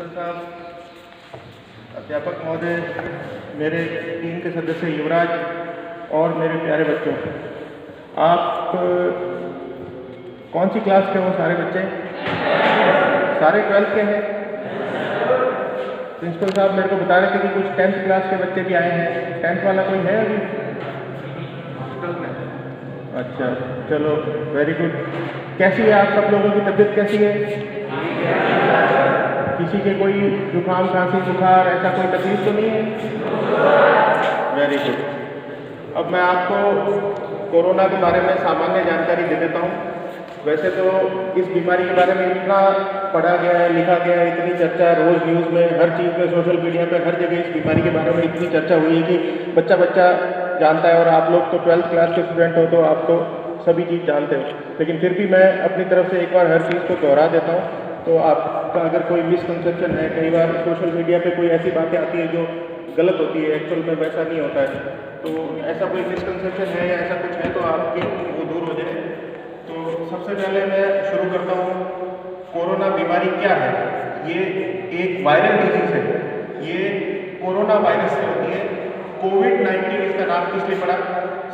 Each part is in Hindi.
प्रिंसिपल साहब, अध्यापक महोदय, मेरे टीम के सदस्य युवराज और मेरे प्यारे बच्चों, आप कौन सी क्लास के हो सारे बच्चे? सारे 12th के हैं? प्रिंसिपल साहब मेरे को बता रहे थे कि कुछ 10th क्लास के बच्चे भी आए हैं। 10th वाला कोई है अभी? अच्छा, चलो वेरी गुड। कैसी है आप सब लोगों की तबीयत कैसी है? किसी के कोई जुकाम खांसी बुखार ऐसा कोई तकलीफ तो नहीं है? Very good. अब मैं आपको कोरोना के बारे में सामान्य जानकारी दे देता हूँ। वैसे तो इस बीमारी के बारे में इतना पढ़ा गया है, लिखा गया है, इतनी चर्चा रोज़ न्यूज़ में, हर चीज़ में, सोशल मीडिया पे, हर जगह इस बीमारी के बारे में इतनी चर्चा हुई है कि बच्चा बच्चा जानता है। और आप लोग तो 12th क्लास के स्टूडेंट हो तो आप तो सभी चीज़ जानते हो, लेकिन फिर भी मैं अपनी तरफ से एक बार हर चीज़ को दोहरा देता हूँ। तो आपका अगर कोई मिसकंसेप्शन है, कई बार सोशल मीडिया पे कोई ऐसी बातें आती है जो गलत होती है, एक्चुअल में वैसा नहीं होता है, तो ऐसा कोई मिसकंसेप्शन है या ऐसा कुछ है तो आपके वो दूर हो जाए। तो सबसे पहले मैं शुरू करता हूँ, कोरोना बीमारी क्या है? ये एक वायरल डिजीज़ है। ये कोरोना वायरस से होती है। कोविड-19 इसका नाम किस लिए पड़ा?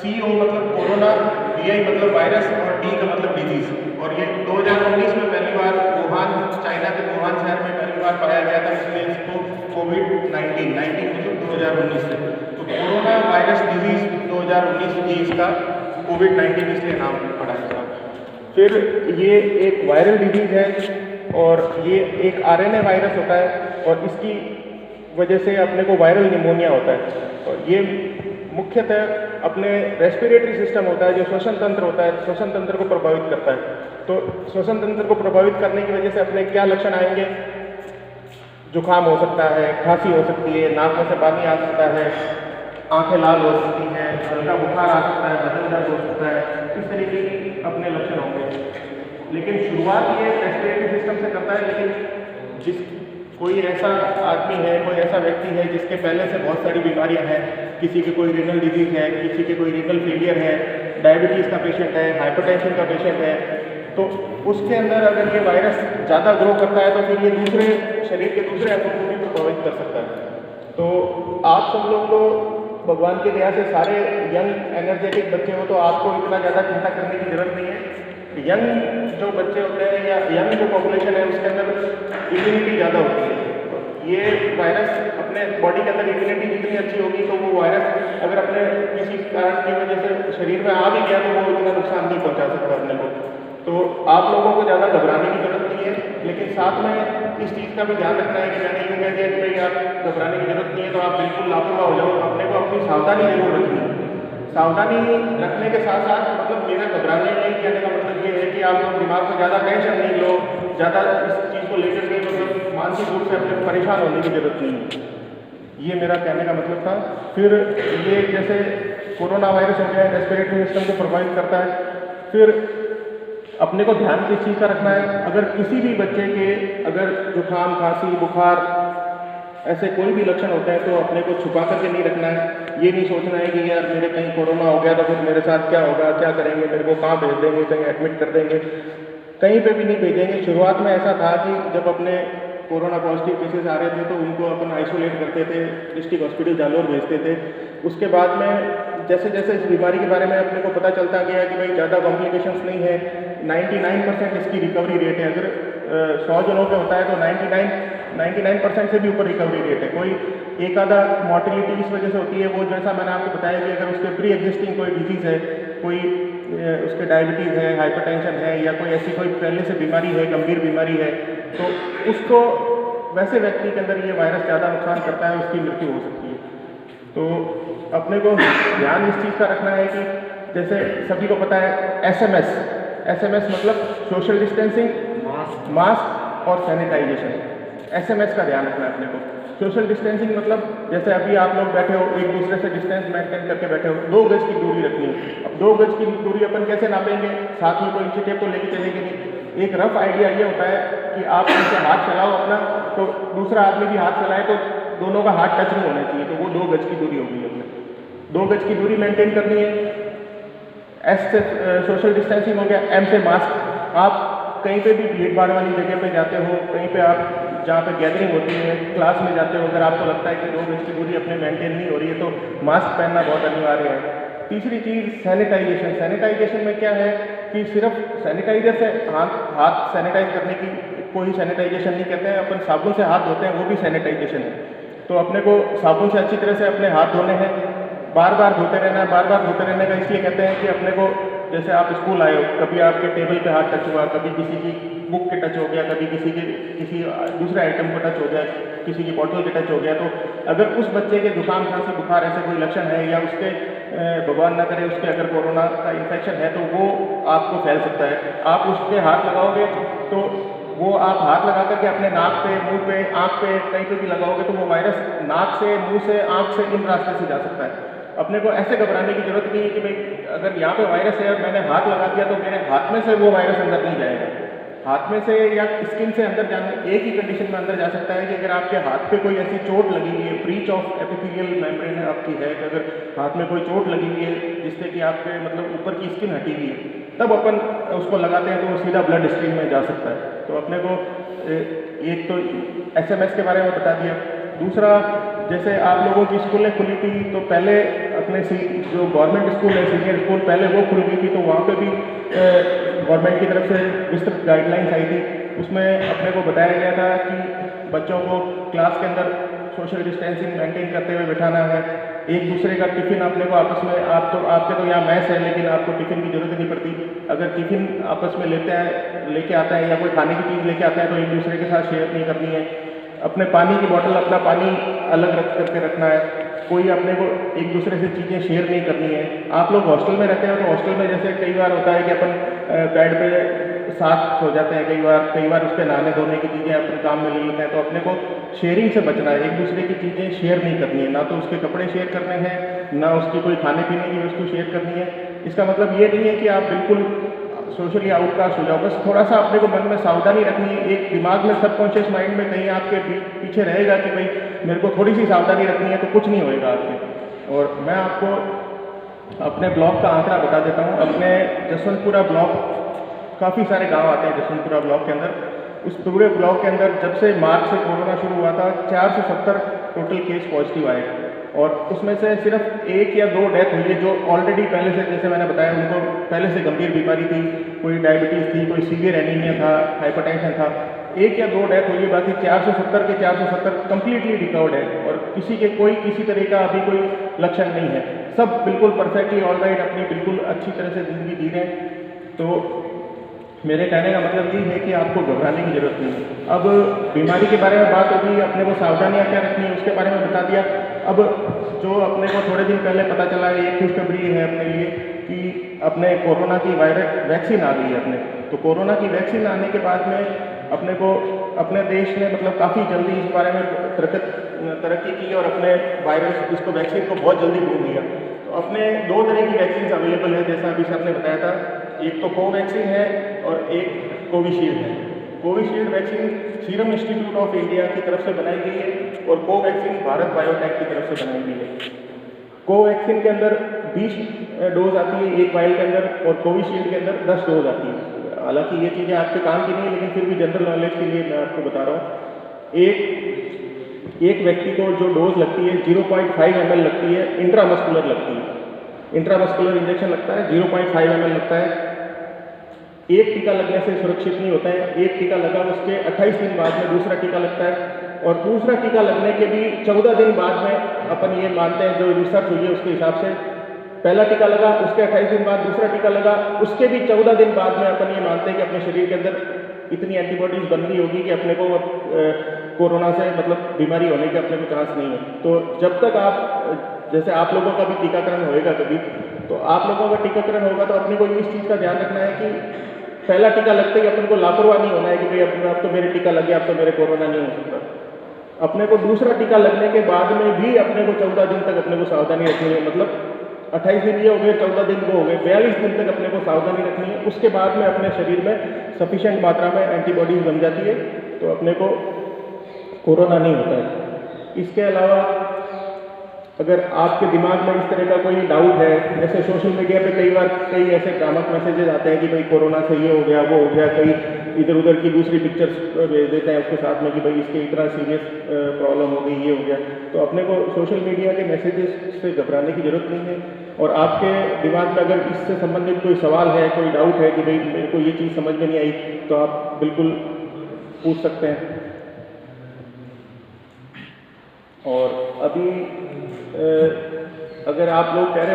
CO मतलब कोरोना, DI मतलब वायरस और D का मतलब डिजीज़। और ये 2019 में पहली बार वुहान, चाइना के वुहान शहर में पहली बार पाया गया था, इसलिए इसको कोविड-19 मतलब 2019 से। तो कोरोना वायरस डिजीज़ 2019 ही इसका कोविड-19 इसलिए नाम पड़ा है। फिर ये एक वायरल डिजीज़ है और ये एक RNA वायरस होता है और इसकी वजह से अपने को वायरल निमोनिया होता है। और ये मुख्यतः अपने रेस्पिरेटरी सिस्टम होता है, जो श्वसन तंत्र होता है, श्वसन तंत्र को प्रभावित करता है। तो श्वसन तंत्र को प्रभावित करने की वजह से अपने क्या लक्षण आएंगे? जुकाम हो सकता है, खांसी हो सकती है, नाक में से पानी आ सकता है, आंखें लाल हो सकती हैं, हल्का बुखार आ सकता है, बदन दर्द हो सकता है, इस तरीके की अपने लक्षण होंगे। लेकिन शुरुआत ये रेस्पिरेटरी सिस्टम से करता है। लेकिन जिस कोई ऐसा आदमी है, कोई ऐसा व्यक्ति है जिसके पहले से बहुत सारी बीमारियां हैं, किसी के कोई रीनल डिजीज़ है, किसी के कोई रीनल फेलियर है, डायबिटीज़ का पेशेंट है, हाइपरटेंशन का पेशेंट है, तो उसके अंदर अगर ये वायरस ज़्यादा ग्रो करता है तो फिर ये दूसरे शरीर के दूसरे अंगों को भी प्रभावित कर सकता है। तो आप सब लोग तो भगवान की दया से सारे यंग एनर्जेटिक बच्चे हो, तो आपको इतना ज़्यादा चिंता करने की ज़रूरत नहीं है। यंग जो बच्चे होते हैं या यंग जो पॉपुलेशन है उसके अंदर इम्यूनिटी ज़्यादा होती है। तो ये वायरस अपने बॉडी के अंदर इम्यूनिटी जितनी अच्छी होगी तो वो वायरस अगर अपने किसी कारण की वजह से शरीर में आ भी गया तो वो इतना नुकसान नहीं पहुँचा सकता अपने को। तो आप लोगों को ज़्यादा घबराने की ज़रूरत नहीं है, लेकिन साथ में इस चीज़ का भी ध्यान रखना है कि मैंने यूँ कह दिया कि भाई आप घबराने की ज़रूरत नहीं है तो आप बिल्कुल लापरवाह हो जाओ। अपने को अपनी सावधानी जरूर रखनी है। सावधानी रखने के साथ साथ मतलब मेरा घबराने नहीं कहने का मतलब ये है कि आप लोग दिमाग में ज़्यादा टेंशन नहीं लो, ज़्यादा इस चीज़ को लेकर के मतलब मानसिक रूप से अपने परेशान होने की ज़रूरत नहीं है, ये मेरा कहने का मतलब था। फिर ये जैसे कोरोना वायरस हो गया, रेस्पिरेटरी सिस्टम को प्रभावित करता है। फिर अपने को ध्यान किस चीज़ का रखना है? अगर किसी भी बच्चे के अगर जुकाम, खांसी, बुखार ऐसे कोई भी लक्षण होते हैं तो अपने को छुपा करके नहीं रखना है। ये नहीं सोचना है कि यार मेरे कहीं कोरोना हो गया तो फिर मेरे साथ क्या होगा, क्या करेंगे, मेरे को कहाँ भेज देंगे, कहीं एडमिट कर देंगे, कहीं पे भी नहीं भेजेंगे। शुरुआत में ऐसा था कि जब अपने कोरोना पॉजिटिव केसेस आ रहे थे तो उनको अपन आइसोलेट करते थे, डिस्ट्रिक्ट हॉस्पिटल जालोर भेजते थे। उसके बाद में जैसे जैसे इस बीमारी के बारे में अपने को पता चलता गया कि भाई ज़्यादा कॉम्प्लिकेशंस नहीं है, 99% इसकी रिकवरी रेट है। अगर 100 जनों पे होता है तो 99% से भी ऊपर रिकवरी रेट है। कोई एक आधा मॉर्टिलिटी इस वजह से होती है, वो जैसा मैंने आपको बताया कि अगर उसके प्री एग्जिस्टिंग कोई डिजीज़ है, कोई उसके डायबिटीज़ है, हाइपरटेंशन है या कोई ऐसी कोई पहले से बीमारी है, गंभीर बीमारी है, तो उसको वैसे व्यक्ति के अंदर ये वायरस ज़्यादा नुकसान करता है, उसकी मृत्यु हो सकती है। तो अपने को ध्यान इस चीज़ का रखना है कि जैसे सभी को पता है SMS मतलब सोशल डिस्टेंसिंग, मास्क और सैनिटाइजेशन। SMS का ध्यान रखना है अपने को। सोशल डिस्टेंसिंग मतलब जैसे अभी आप लोग बैठे हो, एक दूसरे से डिस्टेंस मेंटेन करके बैठे हो, 2 गज की दूरी रखनी है। अब 2 गज की दूरी अपन कैसे नापेंगे? साथ में कोई इंची टेप तो लेके चलेंगे नहीं। एक रफ आइडिया ये होता है कि आप जैसे हाथ चलाओ अपना, तो दूसरा आदमी भी हाथ चलाए तो दोनों का हाथ टच नहीं होना चाहिए, तो वो 2 गज की दूरी होगी। अपने 2 गज की दूरी मेंटेन करनी है। S से सोशल डिस्टेंसिंग हो गया, M से मास्क। आप कहीं पे भी भीड़ भाड़ वाली जगह पे जाते हो, कहीं पे आप जहाँ पे गैदरिंग होती है, क्लास में जाते हो, अगर आपको लगता है कि 2 गज की दूरी अपने मेंटेन नहीं हो रही है तो मास्क पहनना बहुत अनिवार्य है। तीसरी चीज़ सैनिटाइजेशन। सैनिटाइजेशन में क्या है कि सिर्फ सैनिटाइजर से हाथ सैनिटाइज करने की कोई सैनिटाइजेशन नहीं कहते हैं, अपन साबुन से हाथ धोते हैं वो भी सैनिटाइजेशन है। तो अपने को साबुन से अच्छी तरह से अपने हाथ धोने हैं, बार बार धोते रहना है। बार बार धोते रहने का इसलिए कहते हैं कि अपने को, जैसे आप स्कूल आए हो, कभी आपके टेबल पे हाथ टच हुआ, कभी किसी की बुक के टच हो गया, कभी किसी दूसरे आइटम को टच हो गया, किसी की बॉटल के टच हो गया, तो अगर उस बच्चे के जुकाम खांसी बुखार ऐसे कोई लक्षण है या उसके भगवान ना करे उसके अगर कोरोना का इन्फेक्शन है तो वो आपको फैल सकता है। आप उसके हाथ लगाओगे तो वो आप हाथ लगा करके अपने नाक पे, मुंह पे, आँख पे, कहीं पे भी लगाओगे तो वो वायरस नाक से, मुंह से, आँख से, इन रास्ते से जा सकता है। अपने को ऐसे घबराने की जरूरत नहीं है कि भाई अगर यहाँ पे वायरस है और मैंने हाथ लगा दिया तो मेरे हाथ में से वो वायरस अंदर नहीं जाएगा। हाथ में से या स्किन से अंदर जाने, एक ही कंडीशन में अंदर जा सकता है कि अगर आपके हाथ पे कोई ऐसी चोट लगी हुई है, ब्रीच ऑफ एपिथेलियल मेम्ब्रेन है आपकी है, कि अगर हाथ में कोई चोट लगी हुई है जिससे कि आपके मतलब ऊपर की स्किन हटी हुई है, तब अपन उसको लगाते हैं तो वो सीधा ब्लड स्ट्रीम में जा सकता है। तो अपने को एक तो SMS के बारे में बता दिया। दूसरा, जैसे आप लोगों की स्कूलें खुली थी तो पहले अपने जो गवर्नमेंट स्कूल है, सीनियर स्कूल, पहले वो खुल गई थी तो वहाँ पे भी गवर्नमेंट की तरफ से विस्तृत गाइडलाइंस आई थी। उसमें अपने को बताया गया था कि बच्चों को क्लास के अंदर सोशल डिस्टेंसिंग मेंटेन करते हुए बिठाना है। एक दूसरे का टिफ़िन अपने को आपस में, आपके तो यहाँ मैस है लेकिन आपको टिफ़िन की जरूरत नहीं पड़ती। अगर टिफ़िन आपस में लेके आता है या कोई खाने की चीज़ लेके आता है तो एक दूसरे के साथ शेयर नहीं करनी है। अपने पानी की बोतल, अपना पानी अलग रख करके रखना है। कोई अपने को एक दूसरे से चीज़ें शेयर नहीं करनी है। आप लोग हॉस्टल में रहते हो तो हॉस्टल में जैसे कई बार होता है कि अपन बेड पे साथ सो जाते हैं, कई बार उसके नहाने धोने की चीज़ें अपन काम में ले लेते हैं। तो अपने को शेयरिंग से बचना है, एक दूसरे की चीज़ें शेयर नहीं करनी है, ना तो उसके कपड़े शेयर करने हैं, ना उसकी कोई खाने पीने की वस्तु शेयर करनी है। इसका मतलब ये नहीं है कि आप बिल्कुल सोशली आउटकास्ट हो जाओ, बस थोड़ा सा अपने को मन में सावधानी रखनी है। एक दिमाग में, सबकॉन्शियस माइंड में कहीं आपके पीछे रहेगा कि भाई मेरे को थोड़ी सी सावधानी रखनी है, तो कुछ नहीं होएगा आपके। और मैं आपको अपने ब्लॉक का आंकड़ा बता देता हूँ। अपने जसवंतपुरा ब्लॉक, काफ़ी सारे गांव आते हैं जसवंतपुरा ब्लॉक के अंदर। उस पूरे ब्लॉक के अंदर जब से मार्च से कोरोना शुरू हुआ था 470 टोटल केस पॉजिटिव आए और उसमें से सिर्फ 1 या 2 डेथ हुई है जो ऑलरेडी पहले से, जैसे मैंने बताया, उनको पहले से गंभीर बीमारी थी, कोई डायबिटीज़ थी, कोई सीवियर एनीमिया था, हाइपरटेंशन था। 1 या 2 डेथ हुई है, बाकी 470 के 470 कम्प्लीटली रिकवर्ड है और किसी के कोई किसी तरह का अभी कोई लक्षण नहीं है। सब बिल्कुल परफेक्टली ऑल राइट, अपनी बिल्कुल अच्छी तरह से ज़िंदगी जी रहे हैं। तो मेरे कहने का मतलब ये है कि आपको घबराने की जरूरत नहीं है। अब बीमारी के बारे में बात होगी, अपने को सावधानियाँ क्या रखनी है उसके बारे में बता दिया। अब जो अपने को थोड़े दिन पहले पता चला, ये खुशखबरी है अपने लिए कि अपने कोरोना की वैक्सीन आ गई है अपने। तो कोरोना की वैक्सीन आने के बाद में अपने को, अपने देश ने मतलब काफ़ी जल्दी इस बारे में तरक्की की और अपने वायरस, इसको वैक्सीन को बहुत जल्दी ढूंढ लिया। तो अपने 2 तरह की वैक्सीन अवेलेबल है, जैसा अभी सर ने बताया था। एक तो कोवैक्सीन है और एक कोविशील्ड है। Covishield vaccine serum institute of India की तरफ से बनाई गई है और कोवैक्सीन भारत बायोटेक की तरफ से बनाई गई है। कोवैक्सीन के अंदर 20 डोज आती है एक वाइल के अंदर और कोविशील्ड के अंदर 10 डोज आती है। हालांकि ये चीज़ें आपके काम की नहीं है, लेकिन फिर भी जनरल नॉलेज के लिए मैं आपको बता रहा हूँ। एक व्यक्ति को जो डोज लगती है 0.5 ml लगती है, इंट्रामस्कुलर लगती है। इंट्रामस्कुलर इंजेक्शन लगता है, 0.5 ml लगता है। एक टीका लगने से सुरक्षित नहीं होता है। एक टीका लगा उसके 28 दिन बाद में दूसरा टीका लगता है और दूसरा टीका लगने के भी 14 दिन बाद में अपन ये मानते हैं, जो रिसर्च हुई है उसके हिसाब से, पहला टीका लगा उसके 28 दिन बाद दूसरा टीका लगा, उसके भी 14 दिन बाद में अपन ये मानते हैं कि अपने शरीर के अंदर इतनी एंटीबॉडीज बन गई होगी कि अपने को कोरोना से मतलब बीमारी होने के अपने को चांस नहीं है। तो जब तक आप, जैसे आप लोगों का भी टीकाकरण होएगा कभी, तो आप लोगों का टीकाकरण होगा तो अपने को इस चीज़ का ध्यान रखना है कि पहला टीका लगते ही अपन को लापरवाह नहीं होना है कि भाई अब तो मेरे टीका लग गया, अब तो मेरे कोरोना नहीं हो सकता। अपने को दूसरा टीका लगने के बाद में भी अपने को 14 दिन तक अपने को सावधानी रखनी है। मतलब 28 दिन ये हो गए, 14 दिन वो हो गए, 42 दिन तक अपने को सावधानी रखनी है। उसके बाद में अपने शरीर में सफिशिएंट मात्रा में एंटीबॉडीज बन जाती है तो अपने को कोरोना नहीं होता है। इसके अलावा अगर आपके दिमाग में इस तरह का कोई डाउट है, जैसे सोशल मीडिया पे कई बार कई ऐसे भ्रामक मैसेजेस आते हैं कि भाई कोरोना से ये हो गया वो हो गया, कई इधर उधर की दूसरी पिक्चर्स भेज देते हैं उसके साथ में कि भाई इसके इतना सीरियस प्रॉब्लम हो गई, ये हो गया। तो अपने को सोशल मीडिया के मैसेजेस से घबराने की ज़रूरत नहीं है। और आपके दिमाग में अगर इससे संबंधित कोई सवाल है, कोई डाउट है कि भाई मेरे को ये चीज़ समझ में नहीं आई, तो आप बिल्कुल पूछ सकते हैं। और अभी अगर आप लोग कह रहे हैं